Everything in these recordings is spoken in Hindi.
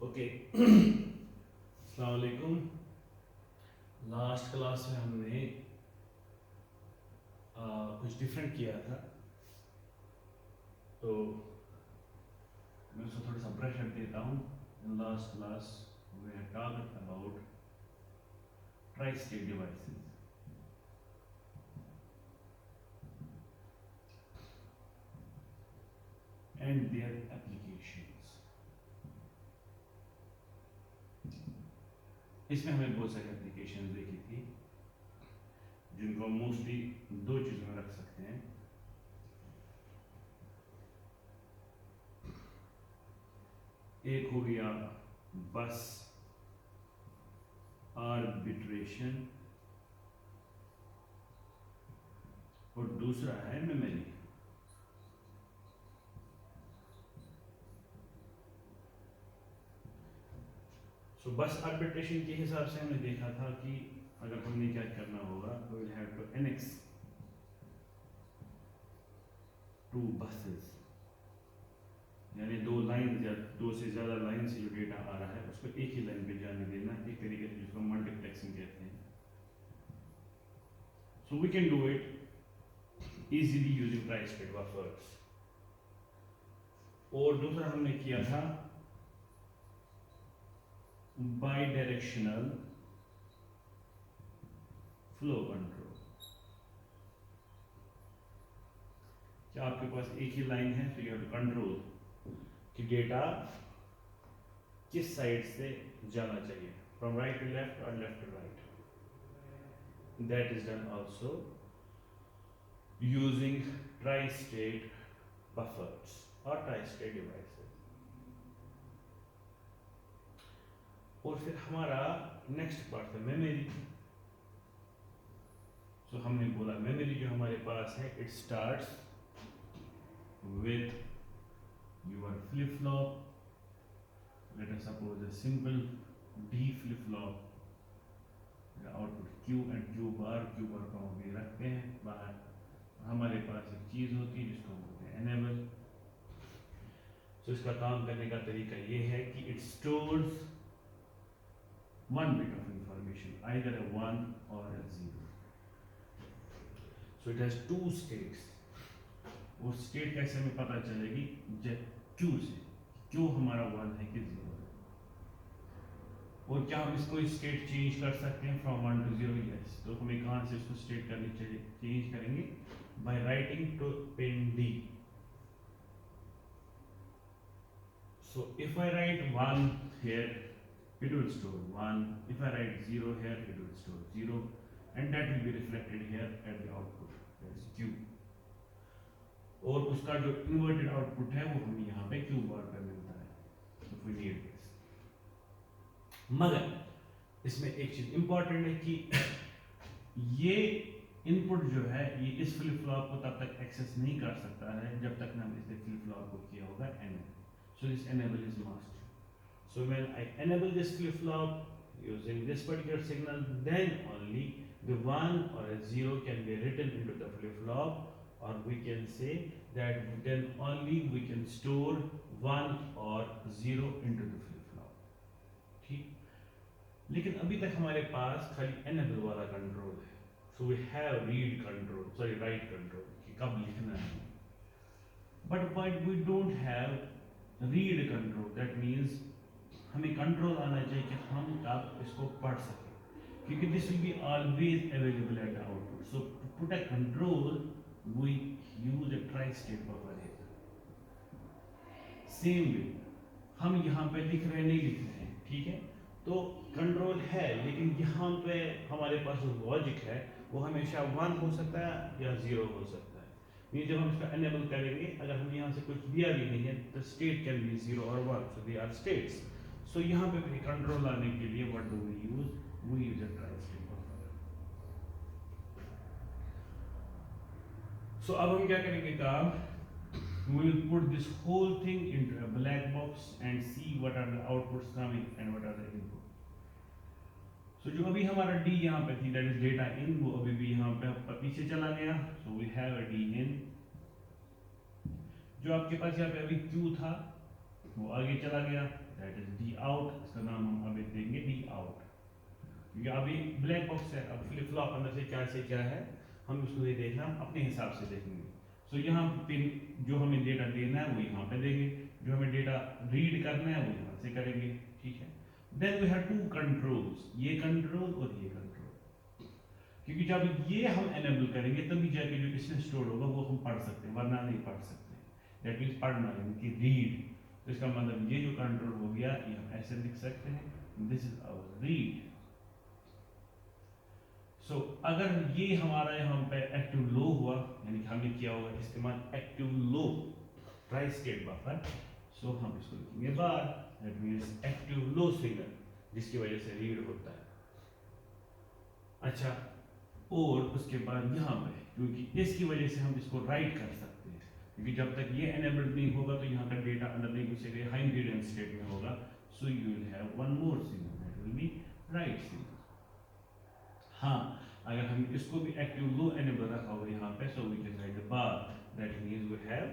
ओके अस्सलाम वालेकुम। लास्ट क्लास में हमने कुछ डिफरेंट किया था, तो मैं उसको थोड़ा सा ब्रश कर देता हूँ। In last class we have talked about tri state devices and their applications. इसमें हमने बहुत सारी एप्लीकेशन देखी थी जिनको मोस्टली दो चीज़ों में रख सकते हैं। एक हो गया बस आर्बिट्रेशन और दूसरा है मेमोरी। सो बस आर्बिट्रेशन के हिसाब से हमने देखा था कि अगर हमने क्या करना होगा, we will have to annex to buses, यानी दो लाइन या दो से ज़्यादा लाइन से जो डेटा आ रहा है उसको एक ही लाइन पे जाने देना, एक तरीके से जिसको मल्टीप्लेक्सिंग कहते हैं। So we can do it easily using tri state buffers. और दूसरा हमने किया था बाई डायरेक्शनल फ्लो कंट्रोल। क्या आपके पास एक ही लाइन है, तो यू हैव टू कंट्रोल कि डेटा किस साइड से जाना चाहिए, फ्रॉम राइट टू लेफ्ट और left to right. That is done also using tri state buffers or tri-state devices। और फिर हमारा नेक्स्ट पार्ट है मेमोरी। सो हमने बोला मेमोरी जो हमारे पास है, it starts with your flip flop, let us suppose a simple D flip flop, output Q and Q bar को हम अभी रखते हैं बाहर। हमारे पास एक चीज होती है जिसको हम बोलते हैं enable। सो इसका काम करने का तरीका ये है कि it stores one bit of information, either a 1 or a 0। so it has two states। और स्टेट कैसे हमें पता चलेगी, क्यू से, क्यू हमारा 1 है कि 0 है। और क्या हम इसको स्टेट चेंज कर सकते हैं फ्रॉम 1 to 0? यस। तो हमें कहाँ से इसको स्टेट करनी चाहिए, चेंज करेंगे by writing to pin D. So if I write 1 here, it will store 1। if I write 0 here, it will store 0, and that will be reflected here at the output, that is q। और उसका जो इन्वर्टेड आउटपुट है वो हमें यहाँ पे क्यू बार पे मिलता है, if we need this। मगर इसमें एक चीज इंपॉर्टेंट है कि ये इनपुट जो है ये इस फ्लिप फ्लॉप को तब तक एक्सेस नहीं कर सकता है जब तक ना हमने इस फ्लिप फ्लॉप को किया होगा enable। so this enable is must। so when I enable this flip flop using this particular signal, then only the 1 or a 0 can be written into the flip flop, or we can say that then only we can store 1 or 0 into the flip flop। ठीक, लेकिन अभी तक हमारे पास खाली enable वाला कंट्रोल है। so we have read control, sorry write control कि कब लिखना है, but we don't have read control। that means हमें कंट्रोल आना चाहिए कि हम कब इसको पढ़ सकें, क्योंकि this will be always available at the output. So to put a control we use a tri state buffer. Same way हम यहाँ पे लिख रहे नहीं लिख रहे हैं, ठीक है, तो कंट्रोल है, लेकिन यहाँ पे हमारे पास जो लॉजिक है वो हमेशा 1 हो सकता है या 0 हो सकता है। ये जब हम इसका एनेबल करेंगे, अगर हम यहाँ से कुछ दिया भी नहीं है तो स्टेट कैन बी 0 और 1, सो दे आर स्टेट्स। सो यहाँ पे भी कंट्रोल लाने के लिए what do we use a tri state buffer. So अब हम क्या करेंगे काम, we will put this whole thing into a black box and see what are the outputs coming and what are the input। so जो अभी हमारा d यहाँ पे थी, that is data in, वो अभी भी यहाँ पे पीछे चला गया। so we have a d in। जो आपके पास यहाँ पे अभी q था, वो आगे चला गया, दैट इज डी आउट, इसका नाम हम अभी देंगे डी आउट, क्योंकि अभी ब्लैक बॉक्स है, अब फ्लिप फ्लॉप अंदर से क्या है हम इसको ये देखना अपने हिसाब से देखेंगे। सो यहाँ पे जो हमें डेटा देना है वो यहाँ पे देंगे, जो हमें डेटा रीड करना है वो यहाँ से करेंगे, ठीक है। Then we have two controls, ये कंट्रोल और ये कंट्रोल, क्योंकि जब ये हम एनेबल करेंगे तभी जाके जो इसमें स्टोर होगा वो हम पढ़ सकते हैं, वरना नहीं पढ़ सकते। दैट मीन्स पढ़ना यानी कि रीड, तो इसका मतलब ये जो कंट्रोल हो गया ये हम ऐसे लिख सकते हैं, दिस इज आवर रीड। सो अगर ये हमारा यहाँ पे एक्टिव लो हुआ, यानी कि हमने किया होगा इस्तेमाल active low tri state buffer, so हम इसको लिखेंगे bar, that means active low signal, जिसकी वजह से रीड होता है। अच्छा, और उसके बाद यहाँ पे क्योंकि इसकी वजह से हम इसको राइट कर सकते हैं, क्योंकि जब तक ये एनेबल्ड नहीं होगा तो यहाँ का डेटा अंदर नहीं घुसेगा, हाई इंग्रेडिएंट स्टेट में होगा। So you will have one more signal, that will be write signal. हाँ, अगर हम इसको भी एक्टिव लो एनेबल रखा होगा यहाँ पे, so we can write the bar, that means we have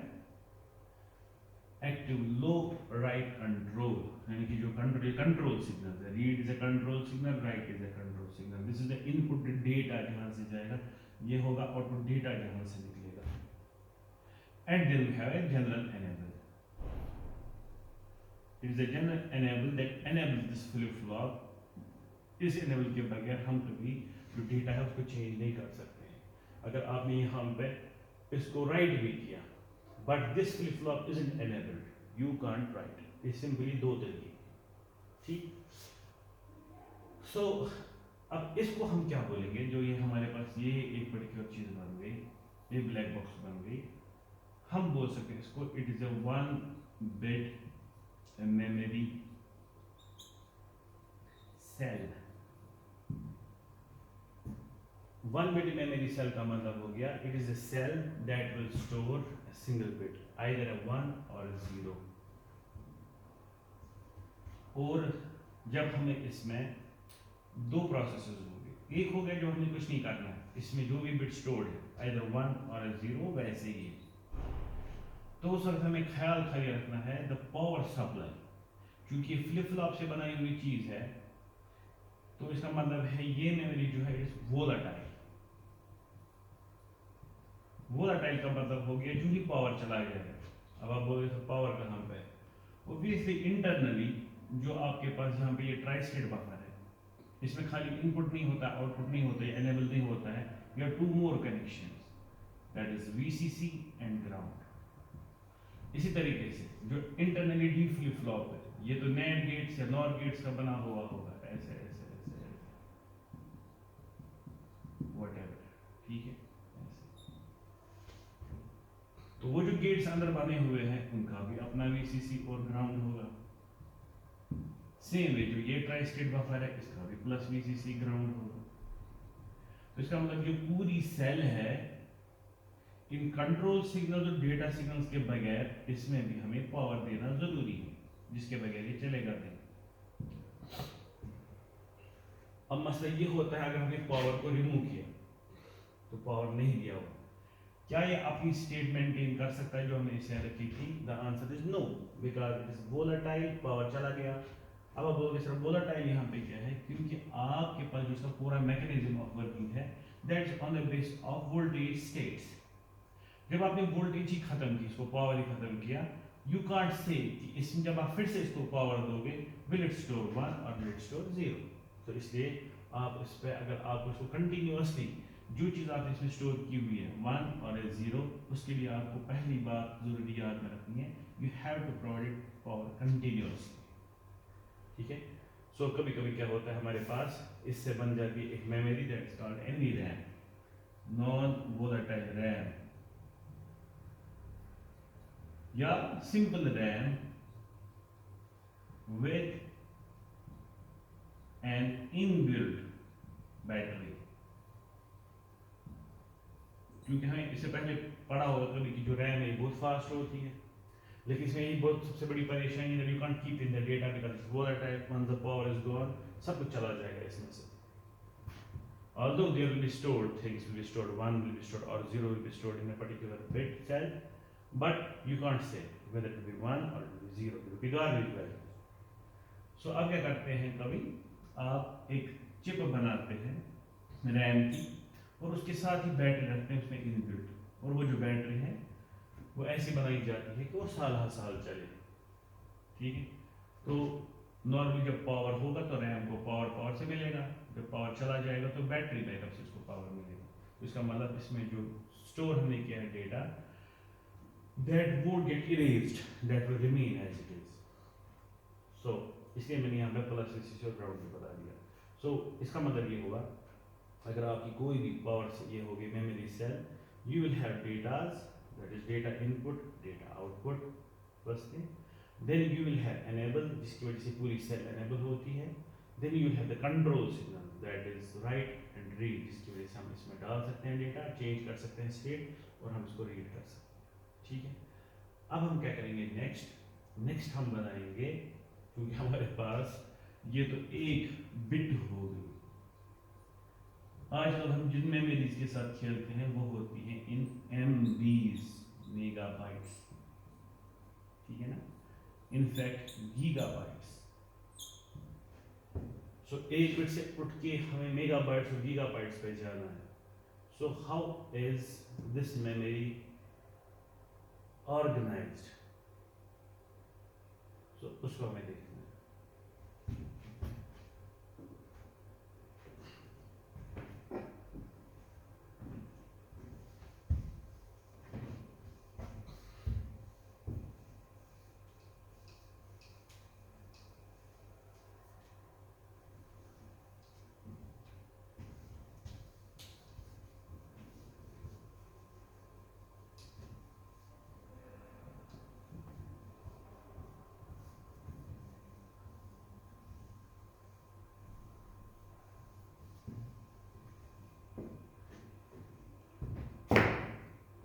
active low write control, यानी कि जो कंट्रोल सिग्नल है, read is a control signal, write is a control signal, this is the input data जहाँ से जाएगा, ये होगा आउटपुट डेटा जहाँ से निकलेगा। And then we have a general enable, it is a general enable that enables this flip flop। इस enable के बगैर हम कभी जो डेटा है उसको चेंज नहीं कर सकते हैं। अगर आपने यहाँ पे इसको राइट भी किया, but this flip flop isn't enabled, you can't write, it's simply दो तरीके, ठीक। सो अब इसको हम क्या बोलेंगे, जो ये हमारे पास ये एक पर्टिकुलर चीज बन गई, ये ब्लैक बॉक्स बन गई, हम बोल सकते हैं इसको it is a 1 bit memory cell. 1 bit memory cell का मतलब हो गया it is a cell that will store a single bit, either a 1 और 0। और जब हमें इसमें दो प्रोसेसेस होंगे, एक हो गया जो हमें कुछ नहीं करना है, इसमें जो भी बिट स्टोर्ड है आइदर 1 और 0 वैसे ही, तो उस वक्त हमें ख्याल खाली रखना है द पावर सप्लाई, क्योंकि फ्लिप फ्लॉप से बनाई हुई चीज है, तो इसका मतलब है ये मेमोरी जो है इज वोलाटाइल। वोलाटाइल का मतलब हो गया जो ही पावर चला गया है। अब आप बोलोगे तो पावर कहाँ पे है, ऑब्वियसली इंटरनली जो आपके पास यहाँ पे ये ट्राई स्टेट बफर है, इसमें खाली इनपुट नहीं होता, आउटपुट नहीं होता, एनेबल नहीं होता है, you have 2 more connections, that is VCC and ground. इसी तरीके से जो इंटरनली डी फ्लिप फ्लॉप है, ये तो नैंड गेट्स या नॉर गेट्स का बना हुआ होगा, ऐसे ऐसे ऐसे ऐसे व्हाटएवर, ठीक है ऐसे। तो वो जो गेट्स अंदर बने हुए हैं उनका भी अपना वीसीसी और ग्राउंड होगा। सेम वे जो ये ट्राई स्टेट बफर है इसका भी प्लस वीसीसी ग्राउंड होगा। तो इसका मतलब जो पूरी सेल है इन कंट्रोल सिग्नल और डेटा सिग्नल्स के बगैर इसमें भी हमें पावर देना जरूरी है, जिसके बगैर ये चलेगा नहीं। अब मसला ये होता है अगर हमने पावर को रिमूव किया तो पावर नहीं दिया होगा, क्या ये अपनी स्टेट मेंटेन कर सकता है जो हमने इसे रखी थी? The answer is no, because it is volatile, power चला गया। अब आप बोलोगे सर वोलेटाइल यहाँ पे क्या है, क्योंकि आपके पास जो इसका पूरा मैकेनिज्म ऑफ वर्किंग है that's on the base of voltage states. जब आपने वोल्टेज ही खत्म की, इसको पावर ही खत्म किया, यू कांट से कि इसमें जब आप फिर से इसको पावर दोगे विल इट स्टोर 1 और विल इट स्टोर 0। तो इसलिए आप इस पे अगर आप उसको कंटिन्यूअसली जो चीज़ आपने इसमें स्टोर की हुई है 1 और 0, उसके लिए आपको पहली बात जरूरी याद में रखनी है, you have to provide power continuously, ठीक है। सो कभी कभी क्या होता है हमारे पास इससे बन जाती है एक memory that is called NV RAM, non volatile RAM, या simple RAM with an inbuilt battery. क्योंकि हमें इससे पहले पढ़ा होगा कभी कि जो रैम है बहुत फास्ट होती है, लेकिन इसमें यही बहुत सबसे बड़ी परेशानी है, you can't keep in the data because it's volatile, once the power is gone सब कुछ चला जाएगा इसमें से। Although there will be stored things, will be stored 1 will be stored or 0 will be stored in a particular bit cell, but you can't say whether it be 1 or it be 0, it will be garbage value. सो अब क्या करते हैं, कभी आप एक चिप बनाते हैं रैम की और उसके साथ ही बैटरी रखते हैं उसमें इनबिल्ट, और वो जो बैटरी है वो ऐसी बनाई जाती है कि वो साल हर साल चले, ठीक है। तो नॉर्मली जब पावर होगा तो रैम को पावर से मिलेगा, जब पावर चला जाएगा तो बैटरी बैकअप से उसको पावर मिलेगा। तो इसका मतलब इसमें जो स्टोर हमने किया है data, that won't get erased, that will remain as it is. So इसलिए मैंने यहाँ पे प्लस VCC और ग्राउंड भी बता दिया। सो इसका मतलब ये होगा, अगर आपकी कोई भी पावर से ये होगी memory cell, you will have datas, that is data input, data output, first thing. Then you will have enable, जिसकी वजह से पूरी सेल एनेबल होती है। Then you will have the control signal, that is write and read, जिसकी वजह से हम इसमें डाल सकते हैं डेटा, चेंज कर सकते हैं स्टेट और हम इसको रीड कर सकते हैं, ठीक है। अब हम क्या करेंगे नेक्स्ट हम बनाएंगे, क्योंकि हमारे पास ये तो एक बिट हो गई। आजकल हम जिन मेमोरीज के साथ खेलते हैं वो होती हैं इन MBs, मेगाबाइट्स, ठीक है ना, इनफैक्ट गीगाबाइट्स। सो एक बिट से उठ के हमें मेगाबाइट्स और गीगाबाइट्स पे जाना है। So how is this memory organized, so उसको हमें देखना है।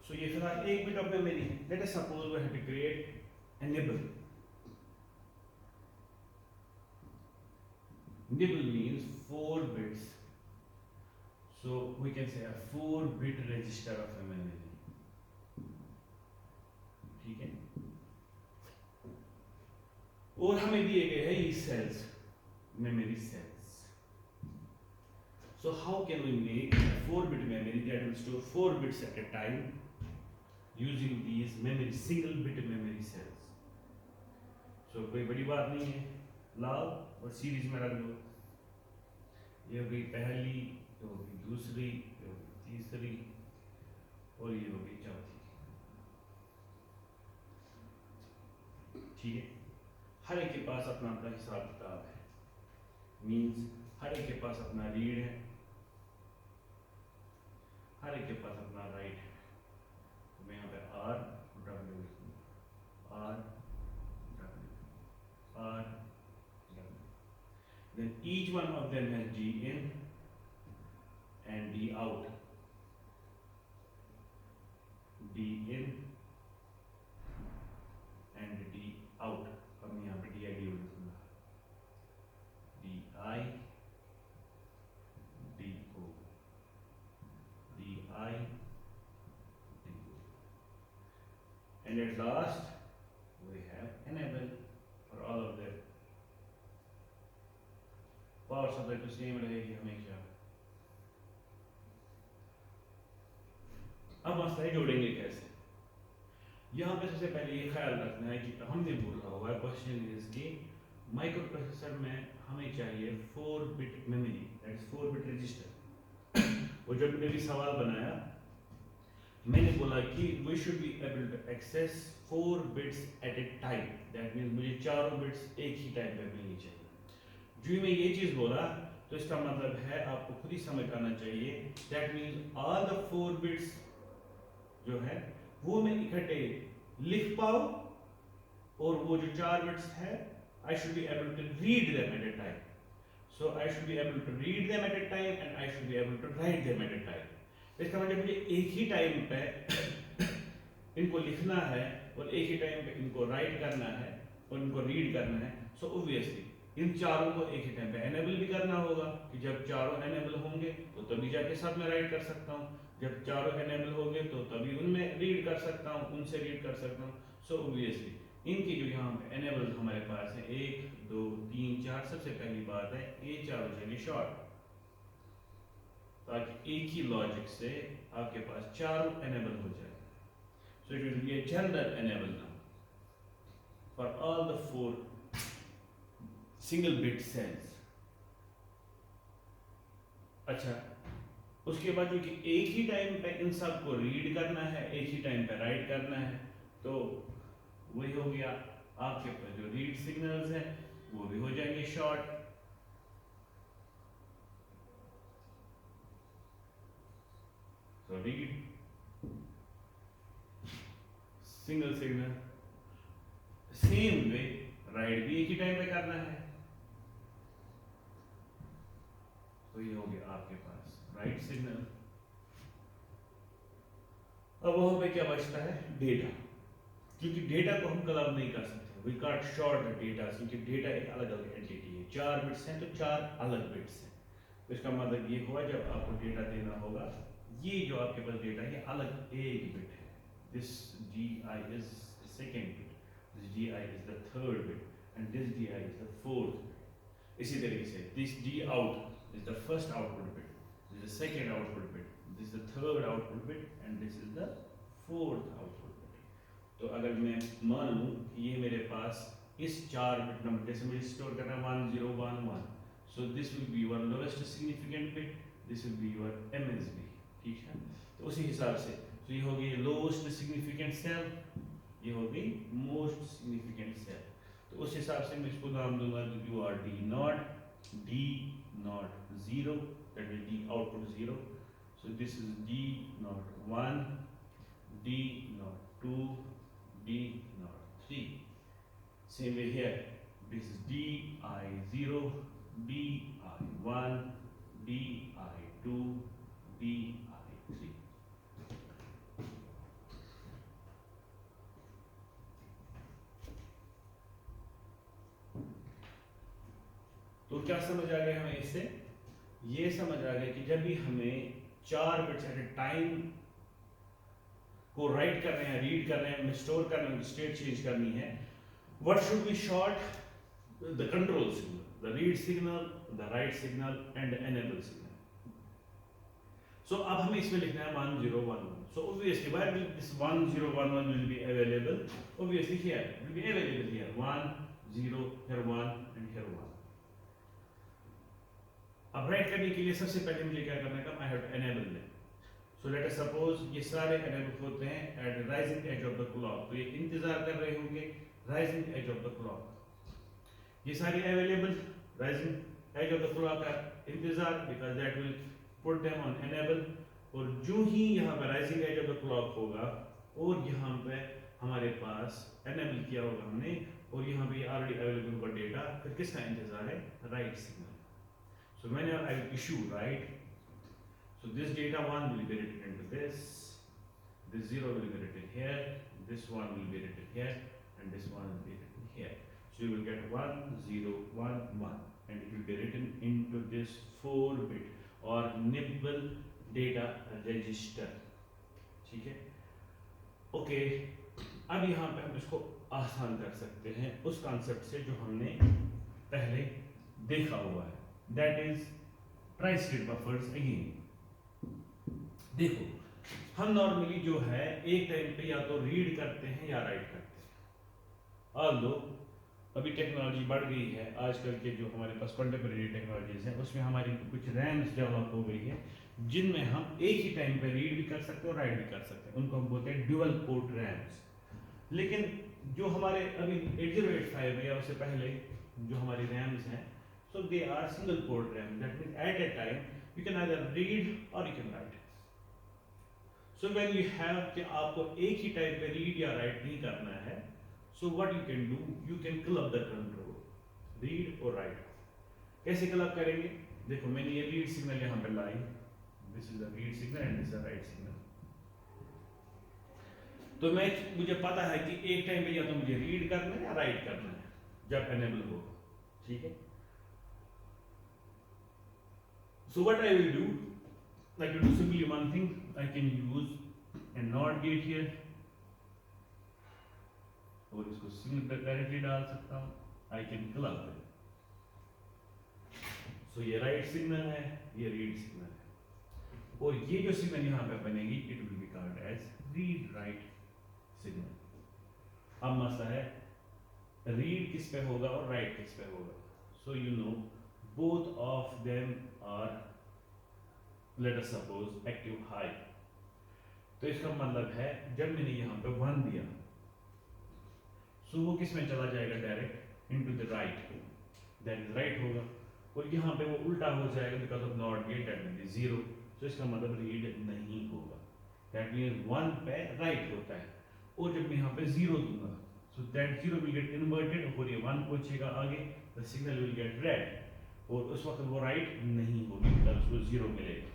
So ये फिलहाल एक बिट ऑफ मेमोरी है। Let us suppose we have to create a nibble. Nibble means 4 bits. So we can say a 4-bit register of a memory. ठीक है। और हमें दिए गए हैं ये cells, memory cells. So how can we make a 4-bit memory that will store 4 bits at a time using these memory single bit memory cells? So कोई बड़ी बात नहीं है, लाओ और सीरीज में रख दो। ये हो गई पहली, ये हो गई दूसरी, ये हो गई तीसरी और ये हो गई चौथी, ठीक है। हर एक के पास अपना अपना हिसाब किताब है, मींस हर एक के पास अपना रीड है, हर एक के पास अपना राइट है। तो मैं यहाँ पे R W लिखूंगा, R W, R W। Then each one of them has D in and D out, D in and D out। अब मैं यहाँ पे DID लिखूंगा, DI DO, DI DO, and at last we have enable for all of them। Power supply तो सेम रहेगी हमेशा। अब मसला है जोड़ेंगे कैसे। यहाँ पे सबसे पहले ये ख्याल रखना है कि हमने बोला हुआ है क्वेश्चन इज कि माइक्रो प्रोसेसर में हमें चाहिए 4-bit memory, that is 4-bit register. वो जब मैंने भी सवाल बनाया मैंने बोला कि we should be able to access 4 bits at a time, that means मुझे चारों बिट्स एक ही टाइम पे मिलनी चाहिए। जो मैं ये चीज़ बोला तो इसका मतलब है आपको खुद ही समझ आना चाहिए, that means all the 4 bits जो है वो मैं इकट्ठे लिख पाऊँ और वो जो 4 bits है I should be able to read them at a time. So I should be able to read them at a time and I should be able to write them at a time. इसका मतलब मुझे एक ही टाइम पे इनको लिखना है और एक ही टाइम पे इनको राइट करना है और इनको रीड करना है। सो ऑब्वियसली इन चारों को एक ही टाइम पे एनेबल भी करना होगा कि जब चारों एनेबल होंगे तो तभी जाके साथ में राइट कर सकता हूँ, जब चारों एनेबल होंगे तो तभी उनमें रीड कर सकता हूँ, उनसे रीड कर सकता हूँ। सो ऑब्वियसली इनकी जो यहाँ पे एनेबल हमारे पास है 1 2 3 4। सबसे पहली बात है ये चार हो जाएंगे शॉर्ट, ताकि एक ही लॉजिक से आपके पास चारों एनेबल हो जाए। सो it will B a general enable now for all the 4 single bit cells। अच्छा, उसके बाद क्योंकि एक ही टाइम पे इन सब को रीड करना है, एक ही टाइम पे राइट करना है, तो वही हो गया आपके पास जो रीड सिग्नल्स हैं वो भी हो जाएंगे शॉर्ट। तो read single signal, same way right भी एक ही टाइम पे करना है। तो ये हो गया आपके पास राइट सिग्नल। अब वहां पे क्या बचता है, डेटा। क्योंकि डेटा को हम क्लब नहीं कर सकते, we can't short the data, क्योंकि डेटा एक अलग अलग एंटिटी है। 4 बिट्स हैं तो 4 अलग बिट्स हैं। तो इसका मतलब ये हुआ जब आपको डेटा देना होगा, ये जो आपके पास डेटा है ये अलग एक बिट है। This D I is the second bit, this D I is the third bit, and this D I is the fourth. इसी तरीके से this D out is the first output bit, this is the second output bit, this is the third output bit, and this is the fourth output bit. तो अगर मैं मान लूँ कि ये मेरे पास इस 4 बिट नंबर, जैसे मुझे स्टोर करना है 1011, so this will be your lowest significant bit, this will be your MSB, ठीक है। तो उसी हिसाब से तो ये हो गई लोएस्ट सिग्निफिकेंट सेल, ये हो गई मोस्ट सिग्निफिकेंट सेल। तो उस हिसाब से मैं इसको नाम दूंगा you R D not 0, that will D output 0। So this is D not 1, D not 2, D not 3. Same way here, this is DI0, DI1, DI2, DI3. तो क्या समझ आ गया हमें इससे? ये समझ आ गया कि जब भी हमें 4 बिट्स एट ए टाइम को राइट कर रहे हैं, रीड कर रहे हैं, स्टोर कर रहे हैं, स्टेट चेंज करनी है, what should be short? The control signal, the read signal, the write signal and enable signal. So अब हमें इसमें लिखना है 1011। So obviously where will this 1011 will be available? Obviously here will be available here 1 0 here 1 and here 1। अब राइट करने के लिए सबसे पहले मुझे क्या करना है, I have to enable them. So let us suppose ये सारे एनेबल होते हैं at rising edge of the clock, तो ये इंतजार कर रहे होंगे rising edge of the clock. ये सारे available rising edge of the clock का इंतजार, because that will put them on enable. और जो ही यहाँ पर rising edge of the clock होगा और यहाँ पे हमारे पास एनेबल किया होगा हमने, और यहाँ पे ऑलरेडी अवेलेबल होगा डेटा, फिर किसका इंतजार है, write signal. So whenever I issue right, so this data 1 will be written into this 0 will be written here, this 1 will be written here, and this 1 will be written here. So you will get 1 0 1 1, and it will be written into this 4 bit or nibble data register, ठीक है। ओके, अब यहाँ पे हम इसको आसान कर सकते हैं उस कॉन्सेप्ट से जो हमने पहले देखा हुआ है, that is try state buffers again. देखो, हम नॉर्मली जो है एक टाइम पे या तो रीड करते हैं या राइट करते हैं। ऑल्दो अभी टेक्नोलॉजी बढ़ गई है, आजकल के जो हमारे पास कंटेम्परेरी टेक्नोलॉजीज हैं उसमें हमारी कुछ रैम्स डेवलप हो गई है जिनमें हम एक ही टाइम पे रीड भी कर सकते हैं और राइट भी कर सकते हैं, उनको हम बोलते हैं ड्यूअल पोर्ट रैम्स। लेकिन जो हमारे अभी 8085 है या उससे पहले जो हमारी रैम्स हैं, so they are single port RAM, that means at a time you can either read और you can write. So when you have कि आपको एक ही टाइम पे रीड या राइट नहीं करना है, so what you can do, you can club the control, read और राइट। कैसे क्लब करेंगे? देखो, मैंने ये रीड सिग्नल यहाँ पे लाई, this is the read signal and this is the write signal. तो मुझे पता है कि एक टाइम पे या तो मुझे रीड करना है या राइट करना है जब एनेबल हो, ठीक है। So what I will do, I can do simply one thing, I can use a NOT gate here, और इसको सिग्नल डायरेक्टली डाल सकता हूँ, आई कैन क्लब इट। सो ये राइट सिग्नल है, ये रीड सिग्नल है, और ये जो सिग्नल यहाँ पे बनेगी it will be called as read write signal. अब मसला है रीड किस पे होगा और राइट किस पे होगा। So you know both of them are let us suppose active high. तो इसका मतलब है जब मैंने यहाँ पे 1 दिया, सो वो किस में चला जाएगा, direct into the right, that is right होगा। और यहाँ पे वो उल्टा हो जाएगा because of not get that will be 0। सो इसका मतलब रीड नहीं होगा, दैट मीन्स 1 पे राइट होता है। और जब मैं यहाँ पे 0 दूंगा, so that 0 will get inverted और ये 1 पहुंचेगा आगे, the signal will get red, और उस वक्त वो राइट नहीं होगी तब उसको 0 मिलेगा।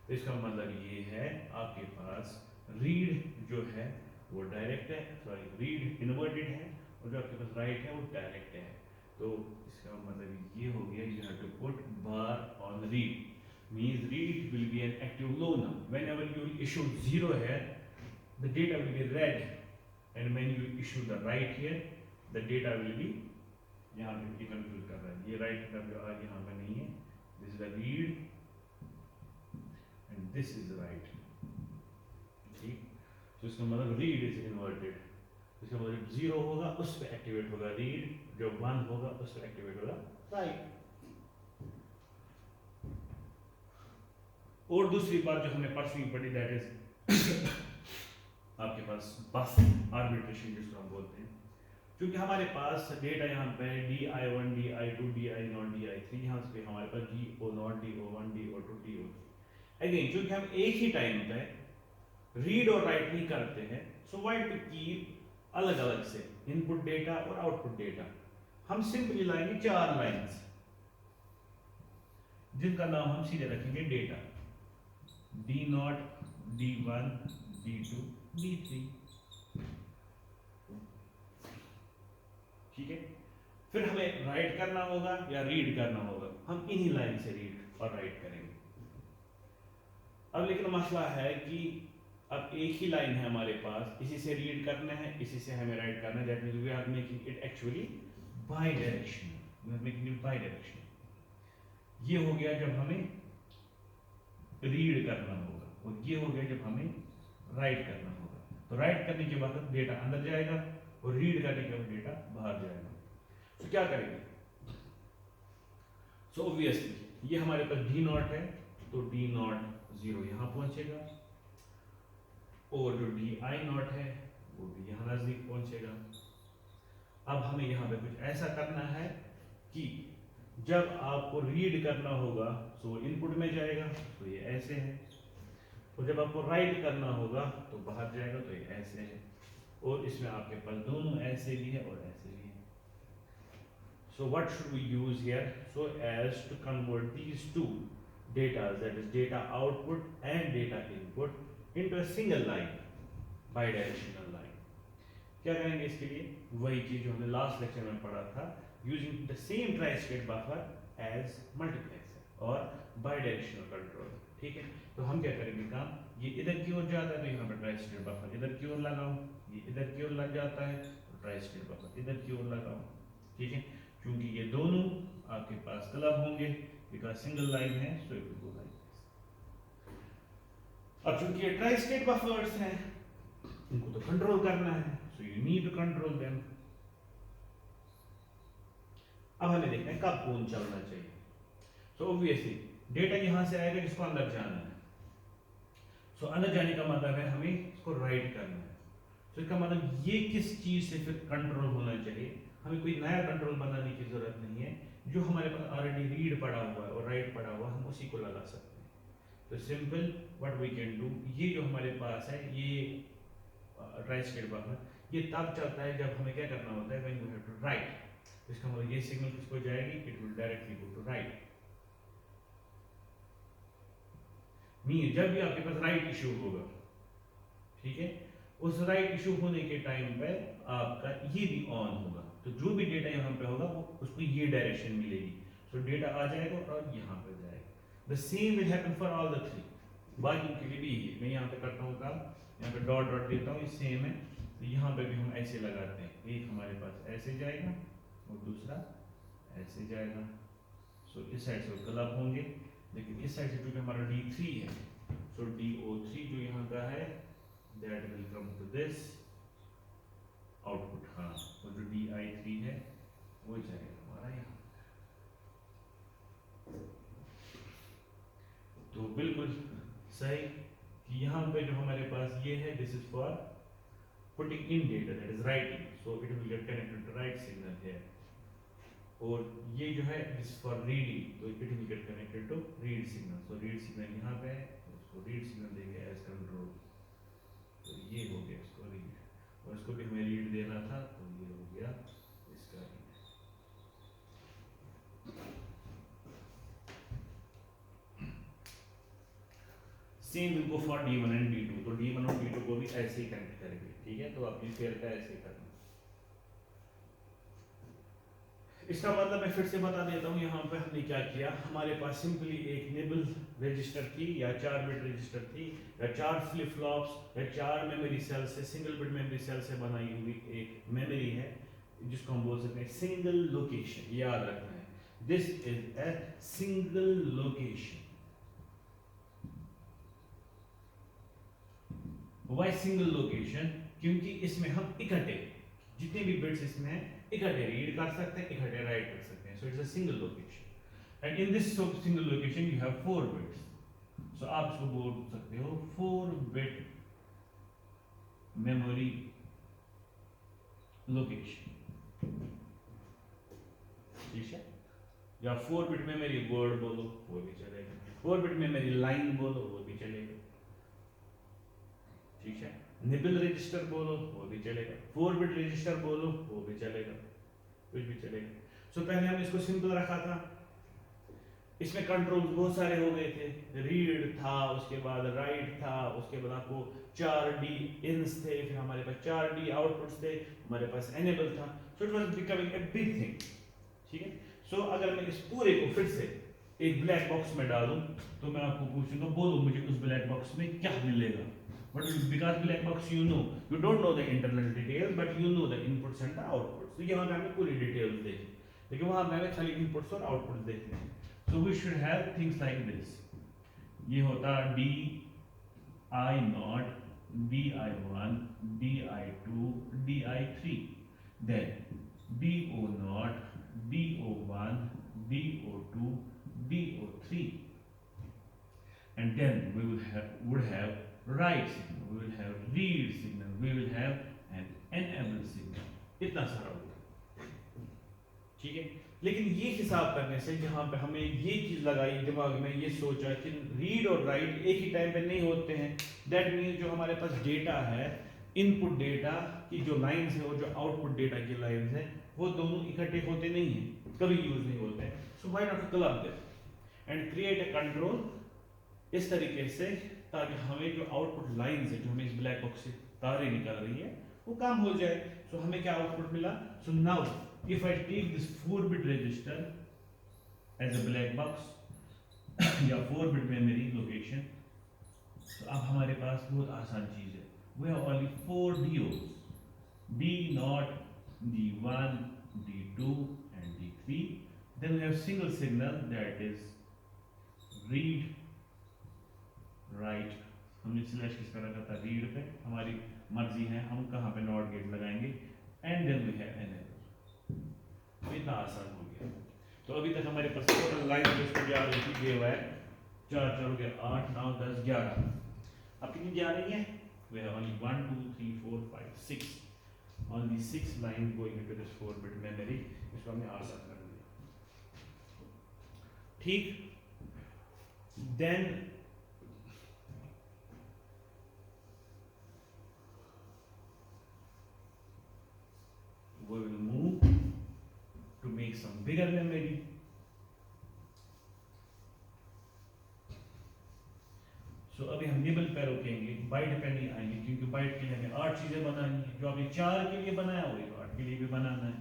तो इसका मतलब ये है आपके पास रीड जो है वो डायरेक्ट है, सॉरी रीड इन्वर्टेड है, और जो आपके पास राइट है वो डायरेक्ट है। तो इसका मतलब ये हो गया, you have to put bar on read means read will be an active low now whenever you issue 0 है the data will be read, and when you issue the write here the data will be, यहाँ पे कंफ्यूज कर रहा है, ये राइट का आज यहाँ पे नहीं है, this is the read and this is right, ठीक। तो इसका मतलब रीड इज इन्वर्टेड, इसका मतलब 0 होगा उस पे एक्टिवेट होगा रीड, जो 1 होगा उस पे एक्टिवेट होगा राइट। और दूसरी बात जो हमने परसों ही पढ़ी दैट इज आपके पास बस आर्बिट्रेशन जिसको हम बोलते हैं, क्योंकि हमारे पास डेटा यहाँ पे DI1 DI2 DI0 DI3, यहाँ पे हमारे पास DO0 DO1 DO2 DO3 again, क्योंकि हम एक ही टाइम पे रीड और राइट नहीं करते हैं, सो व्हाई टू कीप अलग अलग से इनपुट डेटा और आउटपुट डेटा। हम सिंपली लाएंगे 4 लाइंस जिनका नाम हम सीधे रखेंगे data D0 D1 D2 D3, ठीक है। फिर हमें राइट करना होगा या रीड करना होगा, हम इन्हीं लाइन से रीड और राइट करेंगे। अब लेकिन मसला है कि अब एक ही लाइन है हमारे पास, इसी से रीड करना है, इसी से हमें राइट करना है, that means we are making it actually bidirectional, we are making it bidirectional. ये हो गया जब हमें रीड करना होगा, और ये हो गया जब हमें राइट करना होगा। तो राइट करने के बाद डेटा अंदर जाएगा और रीड करने के बाद डेटा बाहर जाएगा। तो क्या करेंगे, सो ऑब्वियसली ये हमारे पास D0 है, तो D0 0 यहाँ पहुंचेगा, और जो DI0 है वो भी यहाँ नजदीक पहुंचेगा। अब हमें यहाँ पे कुछ ऐसा करना है कि जब आपको रीड करना होगा तो इनपुट में जाएगा, तो ये ऐसे है, और जब आपको राइट करना होगा तो बाहर जाएगा, तो ये ऐसे है, और इसमें आपके पास दोनों ऐसे भी है और ऐसे भी है। So what should we use here so as to convert these to data, that is data output and data input into a single line, bidirectional line. क्या करेंगे इसके लिए, वही चीज जो हमने लास्ट लेक्चर में पढ़ा था, using the same tri state buffer as multiplexer और बाई डायरेक्शनल कंट्रोल, ठीक है। तो हम क्या करेंगे काम, ये इधर की ओर जाता है तो यहाँ पर ट्राई स्टेट बफर इधर की ओर लगाओ, ये इधर की ओर लग जाता है तो ट्राई स्टेट बफर इधर की ओर लगाओ, ठीक है। क्योंकि ये दोनों आपके पास क्लब होंगे बिकॉज सिंगल लाइन है, सो it will go like this. अब चूंकि ये ट्राई स्टेट बफर्स हैं, इनको तो कंट्रोल करना है, so you need to control them. अब हमें देखना है कब कौन चलना चाहिए। सो ऑब्वियसली डेटा यहां से आएगा जिसको अंदर जाना है, सो अंदर जाने का मतलब है हमें इसको राइट करना है। तो इसका मतलब ये किस चीज से फिर कंट्रोल होना चाहिए, हमें कोई नया कंट्रोल बनाने की जरूरत नहीं है, जो हमारे पास ऑलरेडी रीड पड़ा हुआ है और राइट पड़ा हुआ है हम उसी को लगा सकते हैं। तो simple what we can do, ये जो हमारे पास है ये ट्राई स्टेट बफर, ये तब चलता है जब हमें क्या करना होता है, when we have to write. इसका मतलब ये सिग्नल किसको जाएगी, it will directly go to write. Mean जब भी आपके पास राइट इशू होगा, ठीक है, उस राइट इशू होने के टाइम पे आपका ये भी ऑन होगा, तो जो भी डेटा यहाँ पे होगा वो उसको ये डायरेक्शन मिलेगी, सो डेटा आ जाएगा और यहाँ पे जाएगा। The same will happen for all the 3, बाकी के लिए भी ये मैं यहाँ पे करता हूँ काम, यहाँ पे डॉट डॉट देता हूँ, ये सेम है तो यहाँ पे भी हम ऐसे लगाते हैं, एक हमारे पास ऐसे जाएगा और दूसरा ऐसे जाएगा। सो इस साइड से क्लब होंगे, लेकिन इस साइड से क्योंकि हमारा D3 है, सो DO3 जो यहाँ का है that will come to this output. हाँ, और जो DI3 है वो जाएगा हमारा यहाँ। तो बिल्कुल सही कि यहाँ पे जो हमारे पास ये है, this is for putting in data, that is writing, so it will get connected to write signal here. और ये जो है दिस फॉर रीडिंग, तो it will get connected to read signal. So read signal यहाँ पे है, तो उसको रीड सिग्नल देंगे एज कंट्रोल। तो ये हो गया इसको रीड, और इसको भी हमें रीड देना था, तो ये हो गया इसका read. Same will go for D1 and D2, तो D1 और D2 को भी ऐसे ही कनेक्ट करेंगे, ठीक है। तो अपनी पेयर का ऐसे करना। इसका मतलब मैं फिर से बता देता हूँ, यहाँ पे हमने क्या किया, हमारे पास सिंपली एक निबल रजिस्टर थी या 4 बिट रजिस्टर थी या 4 फ्लिप फ्लॉप्स या 4 मेमोरी सेल से, सिंगल बिट मेमोरी सेल से बनाई हुई एक मेमोरी है, जिसको हम बोल सकते हैं सिंगल लोकेशन। याद रखना है, this is a single location. Why single location? क्योंकि इसमें हम इकट्ठे जितने भी बिट्स इसमें हैं इकट्ठे रीड कर सकते हैं, इकट्ठे राइट कर सकते हैं। So it's a single location and in this single location you have 4 bits. सो आप इसको बोल सकते हो 4 बिट मेमोरी लोकेशन, ठीक है। या 4 बिट मेमोरी वर्ड बोलो वो भी चलेगा, 4 बिट मेमोरी लाइन बोलो वो भी चलेगा, ठीक है। निबल रजिस्टर बोलो वो भी चलेगा, 4 बिट रजिस्टर बोलो वो भी चलेगा, कुछ भी चलेगा। सो पहले हमने इसको सिंपल रखा था, इसमें कंट्रोल बहुत सारे हो गए थे, रीड था, उसके बाद राइट था, उसके बाद आपको 4D इन्स थे, फिर हमारे पास 4D आउटपुट्स थे, हमारे पास एनेबल था। So it was becoming a big thing, ठीक है। सो अगर मैं इस पूरे को फिर से एक ब्लैक बॉक्स में डालूं, तो मैं आपको पूछूंगा बोलो मुझे उस ब्लैक बॉक्स में क्या मिलेगा। But because black box you don't know the internal details, but you know the inputs and the outputs. तो यहाँ पे हमें पूरी डिटेल्स देखी, लेकिन वहाँ पे हमें खाली इनपुट्स और आउटपुट्स देखने हैं। So we should have things like this. ये होता DI0, DI1, DI2, DI3, then DO0, DO1, DO2, DO3, and then we would have write signal, we will have read signal, we will have an enable signal। इतना सारा होगा, ठीक है। लेकिन ये हिसाब करने से जहाँ पे हमें ये चीज लगाई दिमाग में, ये सोचा कि रीड और राइट एक ही टाइम पे नहीं होते हैं, दैट मीन्स जो हमारे पास डेटा है, इनपुट डेटा की जो लाइंस है और जो आउटपुट डेटा की लाइंस है, वो दोनों इकट्ठे होते नहीं हैं, कभी यूज नहीं होते हैं। So why not club them and create a control इस तरीके से, ताकि हमें जो आउटपुट लाइंस है, जो हमें इस ब्लैक बॉक्स से तारे निकल रही है, वो काम हो जाए। सो हमें क्या आउटपुट मिला? So now if I take this 4 bit register as a black box या 4 बिट मेमोरी लोकेशन, तो अब हमारे पास बहुत आसान चीज है, we have only 4 DOs, D0, D1, D2 and D3, then we have single signal that is read right. हमने सिलेक्ट किस तरह का था? रीड पे, हमारी मर्जी है हम कहाँ पे नॉट गेट लगाएंगे, and then we have enable. इतना आसान हो गया। तो अभी तक हमारे पास टोटल लाइन जो इसको जा रही थी ये हुआ है 4 4 हो गया 8 9 10 11। अब कितनी जा रही है? We have only 1 2 3 4 5 6, only 6 line going into this 4 bit memory. इसको हमने आसान कर दिया, ठीक। Then we will move to make some bigger memory. So अभी हम निबल पे रोकेंगे, बाइट पे नहीं आएंगे, क्योंकि बाइट के लिए हमें 8 चीजें बनानी है, जो आपने 4 के लिए बनाया वही 8 के लिए भी बनाना है।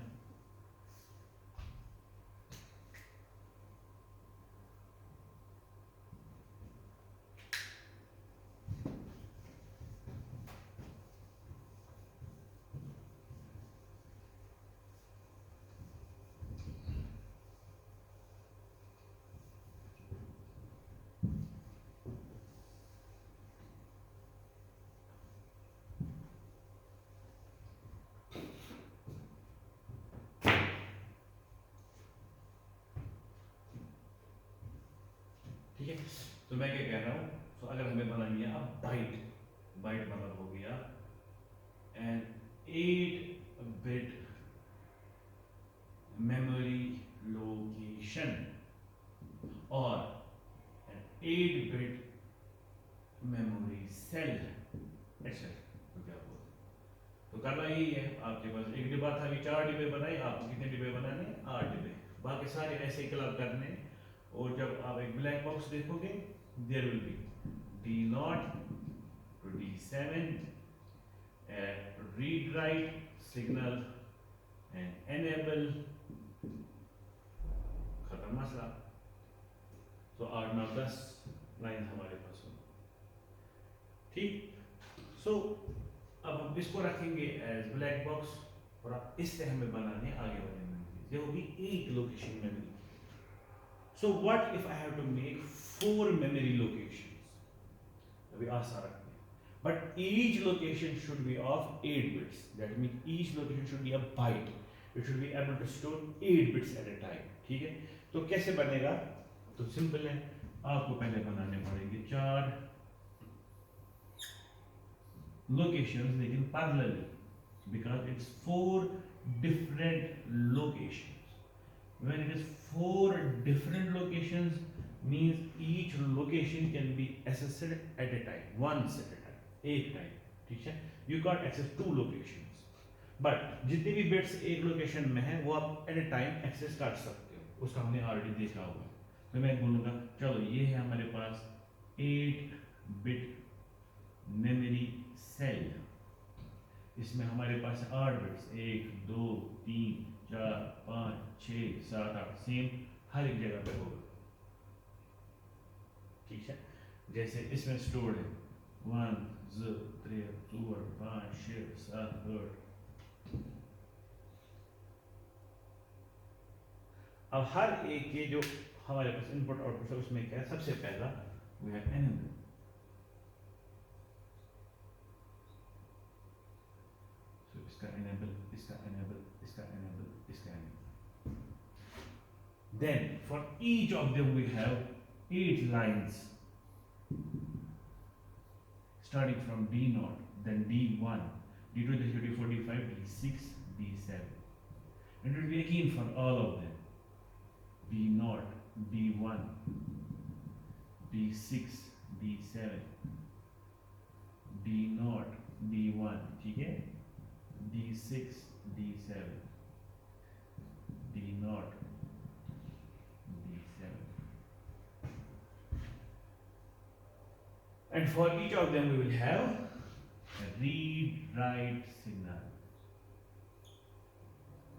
ठीक है। तो मैं क्या कह रहा हूँ, तो अगर हमें बनानी है अब बाइट, बाइट मतलब हो गया एन 8 बिट मेमोरी लोकेशन और an 8 बिट मेमोरी सेल, अच्छा तो क्या बोल, तो करना यही है। आपके पास एक डिब्बा था, अभी 4 डिब्बे बनाए, आपको कितने डिब्बे बनाने, 8 डिब्बे, बाकी सारे ऐसे क्लब करने। और जब आप एक ब्लैक बॉक्स देखोगे, there will be D0 to D7 read write signal and enable, खत्म मसला। तो 8 9 10 लाइन हमारे पास हो, ठीक। सो अब हम इसको रखेंगे एज ब्लैक बॉक्स, और अब इससे हमें बनाने आगे वाले मेमोरीज, ये होगी एक location memory. So what if I have to make 4 memory locations, अभी आसान रखते हैं, but each location should be of 8 bits, that mean each location should be a byte, it should be able to store 8 bits at a time, ठीक है। तो कैसे बनेगा, तो सिंपल है, आपको पहले बनाने पड़ेंगे 4 locations, लेकिन parallelly, because it's 4 different locations. When it is 4 different locations, means each location can be accessed at a time, once at a time, एक time, ठीक है। You can't access 2 locations, but जितने भी bits एक location में है वो आप at a time access कर सकते हो, उसका हमने already देखा हुआ है। तो मैं बोलूँगा चलो ये है हमारे पास 8 बिट मेमोरी सेल, इसमें हमारे पास 8 बिट्स, 1 2 3 4 5 6 7 8, सेम हर एक जगह पे होगा, ठीक है। जैसे इसमें स्टोर्ड है 1 2 3 4 5 6 7 8। अब हर एक के जो हमारे पास इनपुट आउटपुट है उसमें क्या है, सबसे पहला वो है एनेबल, इसका एनेबल, इसका एनेबल, इसका एनेबल, इसका enable. Then for each of them we have 8 lines starting from D0, then D1, D2, D3, D4, D5, D6, D7. And it will be again for all of them. D0, D1, D6, D7, D0, D1, ठीक है, D6, D7, D0, D7. And for each of them we will have a read write signal,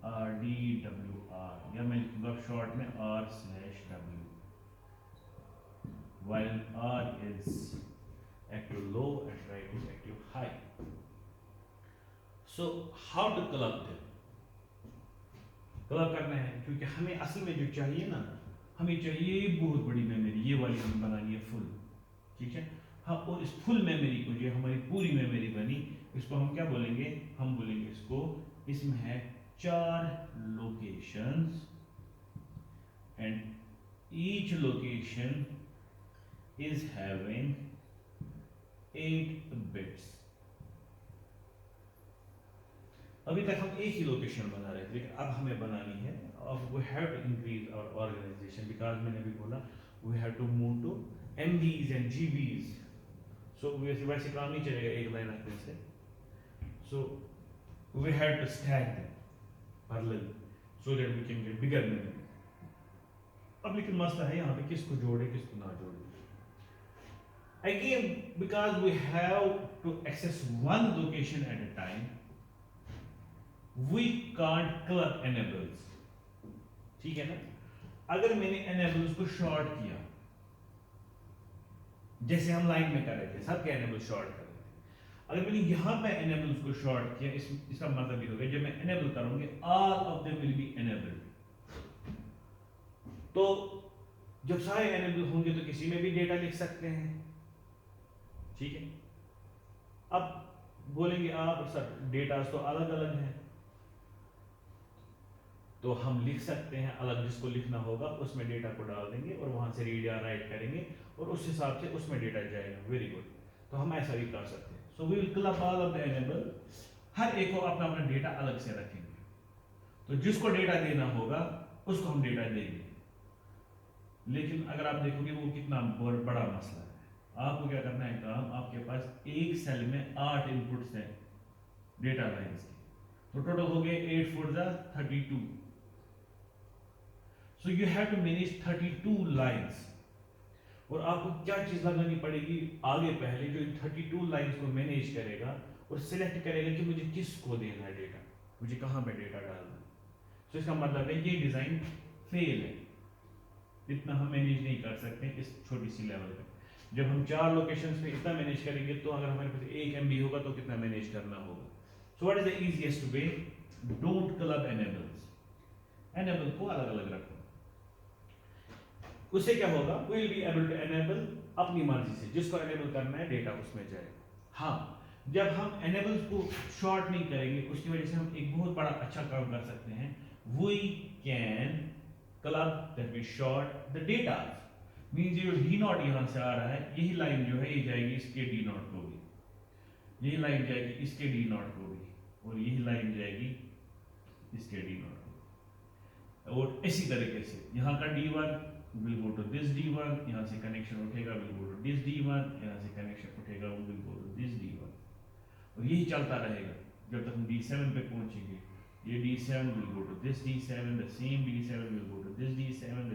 RDWR, या मैं लिखूंगा शॉर्ट में R/W, while R is active low and write is active high. So how to club them? Club करना है, क्योंकि हमें असल में जो चाहिए ना, हमें चाहिए बहुत बड़ी मेमोरी, ये वाली हमें बनानी है फुल, ठीक है। हाँ, और इस फुल मेमोरी को, जो हमारी पूरी मेमोरी बनी, इसको हम क्या बोलेंगे, हम बोलेंगे इसको, इसमें है 4 locations and each location is having 8 bits. अभी तक हम एक ही लोकेशन बना रहे थे, लेकिन अब हमें बनानी है, अब we have to increase our organization, because मैंने भी बोला we have to move to MBs and GBs। So वैसे काम नहीं चलेगा एक लाइन रखने से, so we have to stack them parallel so that we can get bigger memory. अब लेकिन मसला है यहाँ पे किसको जोड़े किसको ना जोड़े। Again, because we have to access one location at a time, we can't club enables, ठीक है ना। अगर मैंने enables को शॉर्ट किया, जैसे हम लाइन में कर रहे थे, सबके एनेबल शॉर्ट कर रहे थे, अगर मैंने यहाँ पे एनेबल्स को शॉर्ट किया, इसका मतलब ये होगा जब मैं एनेबल करूंगी all of them will be enabled. तो जब सारे एनेबल होंगे तो किसी में भी डेटा लिख सकते हैं, ठीक है। अब बोलेंगे आप सर डेटा तो अलग अलग है, तो हम लिख सकते हैं अलग, जिसको लिखना होगा उसमें डेटा को डाल देंगे और वहां से रीड या राइट करेंगे और उस हिसाब से उसमें डेटा जाएगा। वेरी गुड, तो हम ऐसा भी कर सकते हैं। So we will club all of the enable, हर एक को अपना अपना डेटा अलग से रखेंगे। तो जिसको डेटा देना होगा उसको हम डेटा देंगे। लेकिन अगर आप देखोगे वो कितना बड़ा मसला है। आपको क्या करना है काम, आपके पास एक सेल में 8 इनपुट्स हैं डेटा लाइंस के, तो टोटल हो गए 8 4 जा 32। So you have to manage 32 lines. और आपको क्या चीज लगानी पड़ेगी आगे, पहले जो 32 लाइंस को मैनेज करेगा और सिलेक्ट करेगा कि मुझे किसको देना है डेटा, मुझे कहां पे डेटा डालना है। तो इसका मतलब है ये डिजाइन फेल है, इतना हम मैनेज नहीं कर सकते इस छोटी सी लेवल पे। जब हम 4 लोकेशंस पे इतना मैनेज करेंगे तो अगर हमारे पास 1 MB होगा तो कितना मैनेज करना होगा। So what is the easiest way, don't club enables, enable को अलग अलग रखो। उससे क्या होगा, we will be able to enable अपनी मर्जी से, जिसको एनेबल करना है डेटा उसमें जाएगा। हाँ, जब हम एनेबल्स को शॉर्ट नहीं करेंगे उसकी वजह से हम एक बहुत बड़ा अच्छा काम कर सकते हैं, we can club that we short the data. Means ये डी नॉट यहां से आ रहा है, यही लाइन जो है ये जाएगी इसके डी नॉट को भी, यही लाइन जाएगी इसके डी नॉट को भी, और यही लाइन जाएगी इसके डी नॉट को। और इसी तरीके से यहाँ का D1 will go to this D1, यहाँ से कनेक्शन उठेगा will go to this D1, यहाँ से कनेक्शन उठेगा will go to this D1, और यही चलता रहेगा जब तक हम D7 पे पहुंचेंगे। ये D7 will go to this D7, the same D7 will go to this D7,